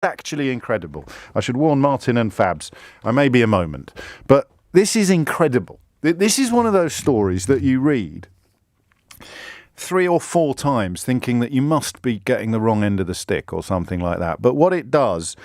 actually incredible. I should warn Martin and Fabs, I may be a moment, but this is incredible. This is one of those stories that you read 3 or 4 times thinking that you must be getting the wrong end of the stick or something like that. But what it does,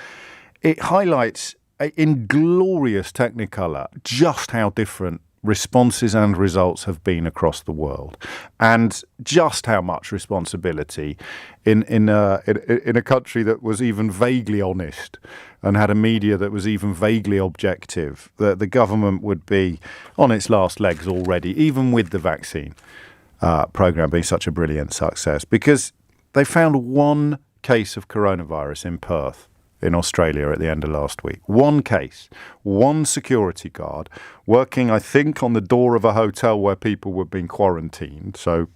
it highlights in glorious technicolour just how different responses and results have been across the world, and just how much responsibility in a country that was even vaguely honest and had a media that was even vaguely objective, that the government would be on its last legs already, even with the vaccine programme being such a brilliant success, because they found one case of coronavirus in Perth in Australia at the end of last week. One case, one security guard working, I think, on the door of a hotel where people were being quarantined. So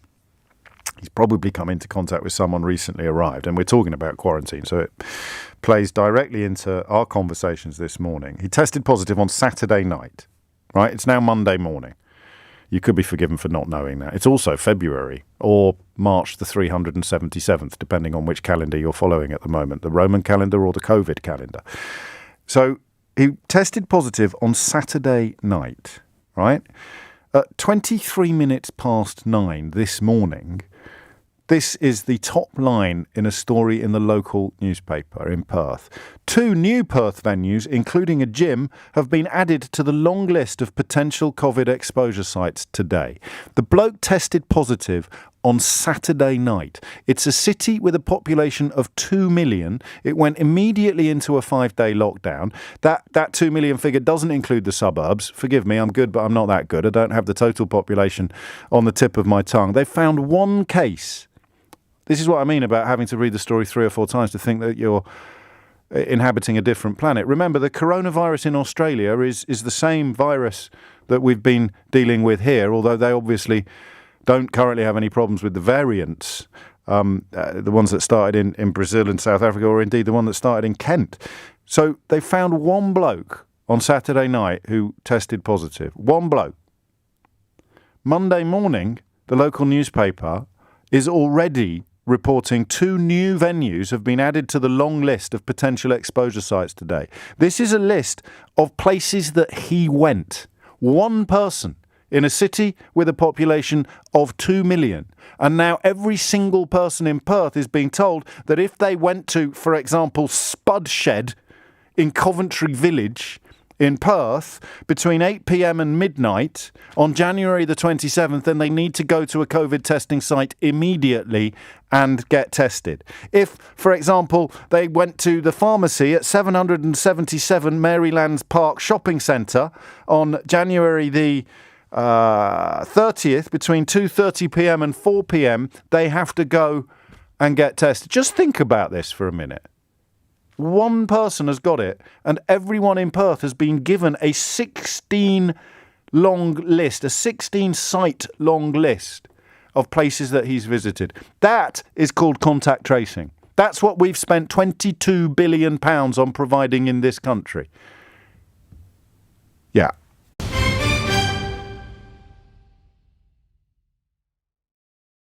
he's probably come into contact with someone recently arrived. And we're talking about quarantine, so it plays directly into our conversations this morning. He tested positive on Saturday night, right? It's now Monday morning. You could be forgiven for not knowing that. It's also February or March the 377th, depending on which calendar you're following at the moment, the Roman calendar or the COVID calendar. So he tested positive on Saturday night, right? At 23 minutes past 9 this morning, this is the top line in a story in the local newspaper in Perth. 2 new Perth venues, including a gym, have been added to the long list of potential COVID exposure sites today. The bloke tested positive on Saturday night. It's a city with a population of 2 million. It went immediately into a 5-day lockdown. That 2 million figure doesn't include the suburbs. Forgive me, I'm good, but I'm not that good. I don't have the total population on the tip of my tongue. They found one case. This is what I mean about having to read the story 3 or 4 times to think that you're inhabiting a different planet. Remember, the coronavirus in Australia is the same virus that we've been dealing with here, although they obviously don't currently have any problems with the variants, the ones that started in Brazil and South Africa, or indeed the one that started in Kent. So they found one bloke on Saturday night who tested positive. One bloke. Monday morning, the local newspaper is already reporting 2 new venues have been added to the long list of potential exposure sites today. This is a list of places that he went. One person in a city with a population of 2 million. And now every single person in Perth is being told that if they went to, for example, Spud Shed in Coventry Village in Perth between 8 p.m. and midnight on January the 27th, then they need to go to a COVID testing site immediately and get tested. If, for example, they went to the pharmacy at 777 Marylands Park Shopping Centre on January the 30th between 2:30 p.m. and 4 p.m, they have to go and get tested. Just think about this for a minute. One person has got it, and everyone in Perth has been given a 16-long list, a 16-site-long list of places that he's visited. That is called contact tracing. That's what we've spent £22 billion on providing in this country. Yeah,